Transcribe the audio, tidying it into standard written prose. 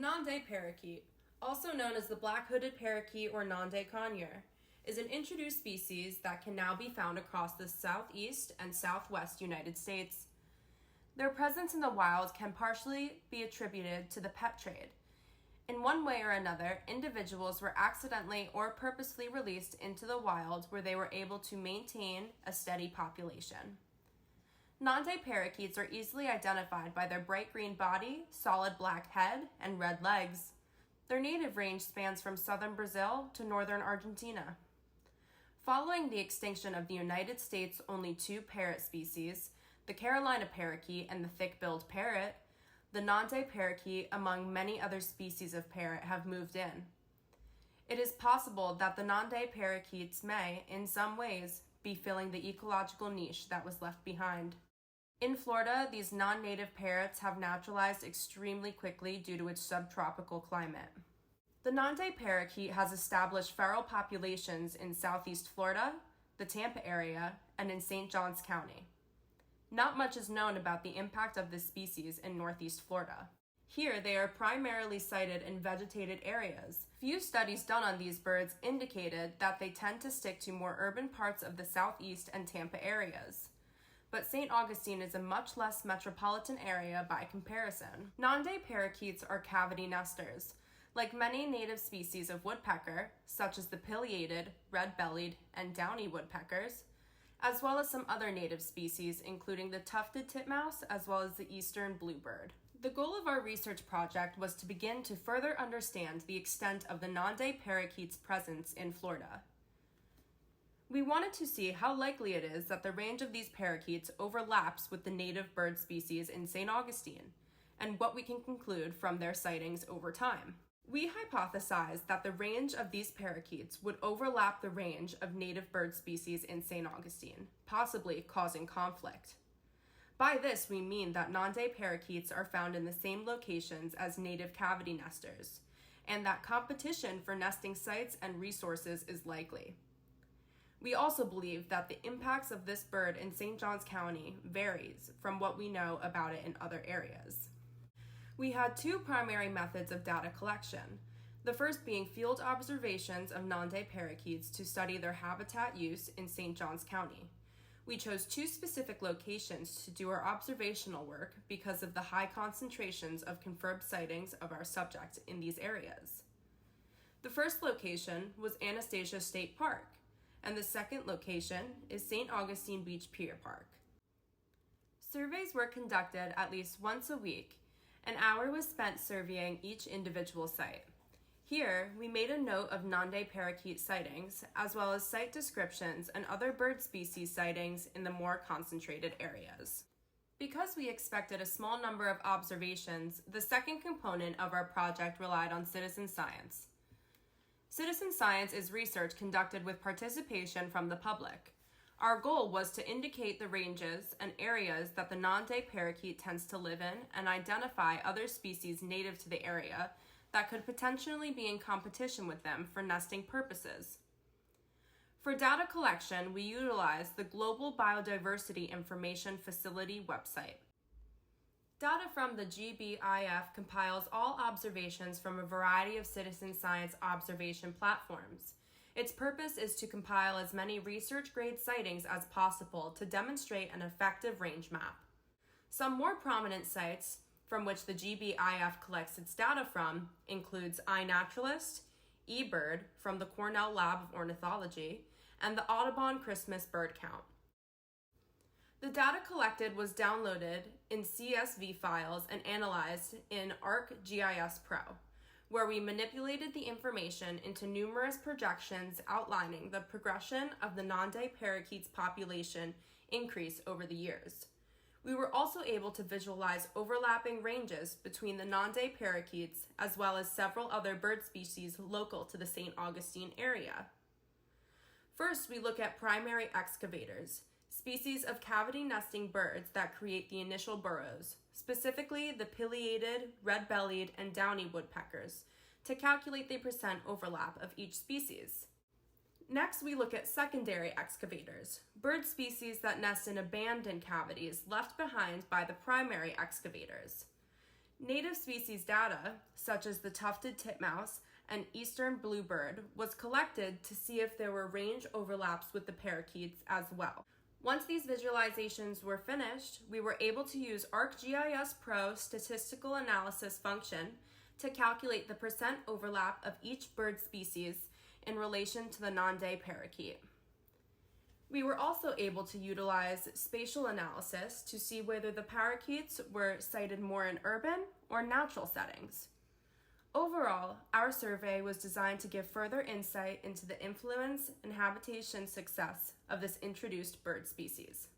The Nanday parakeet, also known as the black-hooded parakeet or Nanday conure, is an introduced species that can now be found across the southeast and southwest United States. Their presence in the wild can partially be attributed to the pet trade. In one way or another, individuals were accidentally or purposely released into the wild where they were able to maintain a steady population. Nanday parakeets are easily identified by their bright green body, solid black head, and red legs. Their native range spans from southern Brazil to northern Argentina. Following the extinction of the United States' only two parrot species, the Carolina parakeet and the thick-billed parrot, the Nanday parakeet, among many other species of parrot, have moved in. It is possible that the Nanday parakeets may, in some ways, be filling the ecological niche that was left behind. In Florida, these non-native parrots have naturalized extremely quickly due to its subtropical climate. The Nanday parakeet has established feral populations in southeast Florida, the Tampa area, and in St. Johns County. Not much is known about the impact of this species in northeast Florida. Here, they are primarily sighted in vegetated areas. Few studies done on these birds indicated that they tend to stick to more urban parts of the southeast and Tampa areas. But St. Augustine is a much less metropolitan area by comparison. Nanday parakeets are cavity nesters. Like many native species of woodpecker, such as the pileated, red-bellied, and downy woodpeckers, as well as some other native species, including the tufted titmouse, as well as the eastern bluebird. The goal of our research project was to begin to further understand the extent of the Nanday parakeet's presence in Florida. We wanted to see how likely it is that the range of these parakeets overlaps with the native bird species in St. Augustine, and what we can conclude from their sightings over time. We hypothesized that the range of these parakeets would overlap the range of native bird species in St. Augustine, possibly causing conflict. By this, we mean that Nanday parakeets are found in the same locations as native cavity nesters, and that competition for nesting sites and resources is likely. We also believe that the impacts of this bird in St. Johns County varies from what we know about it in other areas. We had two primary methods of data collection, the first being field observations of Nanday parakeets to study their habitat use in St. Johns County. We chose two specific locations to do our observational work because of the high concentrations of confirmed sightings of our subject in these areas. The first location was Anastasia State Park, and the second location is St. Augustine Beach Pier Park. Surveys were conducted at least once a week. An hour was spent surveying each individual site. Here, we made a note of Nanday parakeet sightings, as well as site descriptions and other bird species sightings in the more concentrated areas. Because we expected a small number of observations, the second component of our project relied on citizen science. Citizen science is research conducted with participation from the public. Our goal was to indicate the ranges and areas that the Nanday parakeet tends to live in and identify other species native to the area that could potentially be in competition with them for nesting purposes. For data collection, we utilized the Global Biodiversity Information Facility website. Data from the GBIF compiles all observations from a variety of citizen science observation platforms. Its purpose is to compile as many research-grade sightings as possible to demonstrate an effective range map. Some more prominent sites from which the GBIF collects its data from includes iNaturalist, eBird from the Cornell Lab of Ornithology, and the Audubon Christmas Bird Count. The data collected was downloaded in CSV files and analyzed in ArcGIS Pro, where we manipulated the information into numerous projections outlining the progression of the Nanday parakeet's population increase over the years. We were also able to visualize overlapping ranges between the Nanday parakeets as well as several other bird species local to the St. Augustine area. First, we look at primary excavators, species of cavity nesting birds that create the initial burrows, specifically the pileated, red-bellied, and downy woodpeckers, to calculate the percent overlap of each species. Next, we look at secondary excavators, bird species that nest in abandoned cavities left behind by the primary excavators. Native species data, such as the tufted titmouse and eastern bluebird, was collected to see if there were range overlaps with the parakeets as well. Once these visualizations were finished, we were able to use ArcGIS Pro statistical analysis function to calculate the percent overlap of each bird species in relation to the Nanday parakeet. We were also able to utilize spatial analysis to see whether the parakeets were sighted more in urban or natural settings. Overall, our survey was designed to give further insight into the influence and habitation success of this introduced bird species.